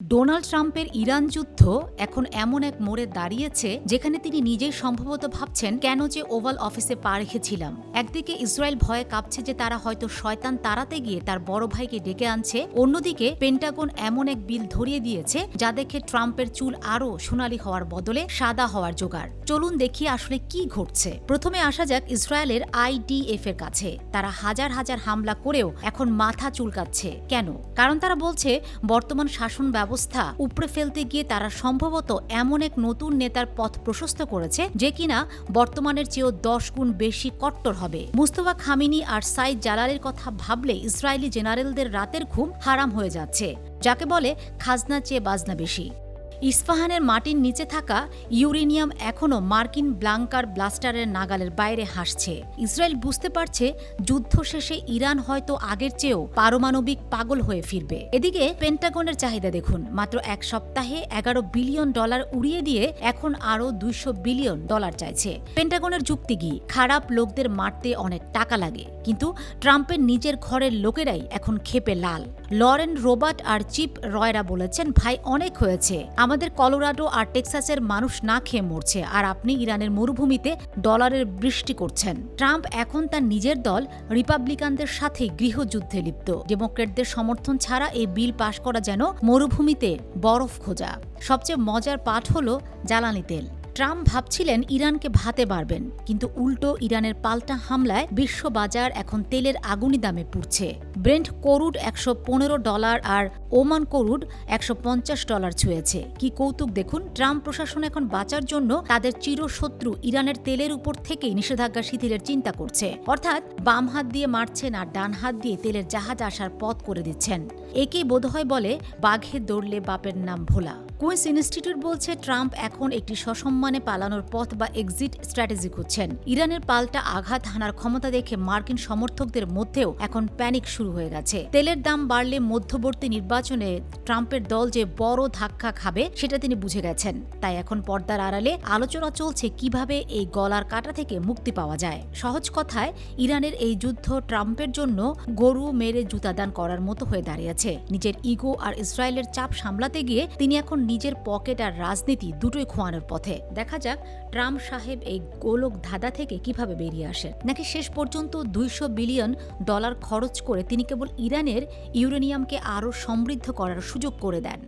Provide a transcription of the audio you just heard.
Donald ট্রাম্পের Iran যুদ্ধ এখন এমন এক মোড়ে দাঁড়িয়েছে যেখানে তিনি নিজেই সম্ভবত ভাবছেন কেন যে ওভাল অফিসে পা রেখেছিলাম। একদিকে ইসরায়েল ভয়ে কাঁপছে যে তারা হয়তো শয়তান তাড়াতে গিয়ে তার বড় ভাইকে ডেকে আনছে, অন্যদিকে পেন্টাগন এমন এক বিল ধরিয়ে দিয়েছে যা দেখে ট্রাম্পের চুল আরও সোনালি হওয়ার বদলে সাদা হওয়ার জোগাড়। চলুন দেখি আসলে কি ঘটছে। প্রথমে আসা যাক ইসরায়েলের IDF এর কাছে। তারা হাজার হাজার হামলা করেও এখন মাথা চুলকাচ্ছে কেন? কারণ তারা বলছে বর্তমান শাসন ব্যবস্থা উপড়ে ফেলতে গিয়ে তারা সম্ভবত এমন এক নতুন নেতার পথ প্রশস্ত করেছে যে কিনা বর্তমানের চেয়েও 10 গুণ বেশি কট্টর হবে। মুস্তফা খামিনি আর সাইদ জালালের কথা ভাবলে ইসরায়েলি জেনারেলদের রাতের ঘুম হারাম হয়ে যাচ্ছে, যাকে বলে খাজনা চেয়ে বাজনা বেশি। ইস্পাহানের মাটির নিচে থাকা ইউরেনিয়াম এখনও মার্কিন ব্লাঙ্কার ব্লাস্টারের নাগালের বাইরে হাসছে। ইসরায়েল বুঝতে পারছে যুদ্ধ শেষে ইরান হয়তো আগের চেয়েও পারমাণবিক পাগল হয়ে ফিরবে। এদিকে পেন্টাগনের চাহিদা দেখুন, মাত্র এক সপ্তাহে $11 বিলিয়ন উড়িয়ে দিয়ে এখন আরও $200 বিলিয়ন চাইছে। পেন্টাগনের যুক্তি কি? খারাপ লোকদের মারতে অনেক টাকা লাগে, কিন্তু ট্রাম্পের নিজের ঘরের লোকেরাই এখন ক্ষেপে লাল। লরেন রোবার্ট আর চিপ রয়রা বলেছেন, ভাই অনেক হয়েছে, আমাদের কলোরাডো আর টেক্সাসের মানুষ না খেয়ে মরছে, আর আপনি ইরানের মরুভূমিতে ডলারের বৃষ্টি করছেন। ট্রাম্প এখন তার নিজের দল রিপাবলিকানদের সাথে গৃহযুদ্ধে লিপ্ত। ডেমোক্রেটদের সমর্থন ছাড়া এই বিল পাশ করা যেন মরুভূমিতে বরফ খোঁজা। সবচেয়ে মজার পাঠ হলো জ্বালানি তেল। ট্রাম্প ভাবছিলেন ইরানকে ভাতে পারবেন, কিন্তু উল্টো ইরানের পাল্টা হামলায় বিশ্ব বাজার এখন তেলের আগুনি দামে পুড়ছে। ব্রেন্ট ক্রুড $115 আর ওমান ক্রুড $150 ছুঁয়েছে। কি কৌতুক দেখুন! ট্রাম্প প্রশাসন এখন বাঁচার জন্য তাদের চিরশত্রু ইরানের তেলের উপর থেকেই নিষেধাজ্ঞা শিথিলের চিন্তা করছে। অর্থাৎ বাম হাত দিয়ে মারছেন আর ডান হাত দিয়ে তেলের জাহাজ আসার পথ করে দিচ্ছেন। একেই বোধহয় বলে বাঘে দৌড়লে বাপের নাম ভোলা। কুইন্স ইনস্টিটিউট বলছে ট্রাম্প এখন একটি সসম্মানে পালানোর পথ বা এক্সিট স্ট্র্যাটেজি খুঁজছেন। ইরানের পাল্টা আঘাত হানার ক্ষমতা দেখে মার্কিন সমর্থকদের মধ্যেও এখন প্যানিক শুরু হয়ে গেছে। তেলের দাম বাড়লে মধ্যবর্তী নির্বাচনে ট্রাম্পের দল যে বড় ধাক্কা খাবে সেটা তিনি বুঝে গেছেন। তাই এখন পর্দার আড়ালে আলোচনা চলছে কিভাবে এই গলার কাটা থেকে মুক্তি পাওয়া যায়। সহজ কথায়, ইরানের এই যুদ্ধ ট্রাম্পের জন্য গরু মেরে জুতাদান করার মতো হয়ে দাঁড়িয়েছে। নিজের ইগো আর ইসরায়েলের চাপ সামলাতে গিয়ে তিনি এখন নিজের পকেট আর রাজনীতি দুটোই খোয়ানোর পথে। দেখা যাক ট্রাম্প সাহেব এই গোলক ধাঁধা থেকে কিভাবে বেরিয়ে আসেন, নাকি শেষ পর্যন্ত $200 বিলিয়ন খরচ করে তিনি কেবল ইরানের ইউরেনিয়ামকে আরও সমৃদ্ধ করার সুযোগ করে দেন।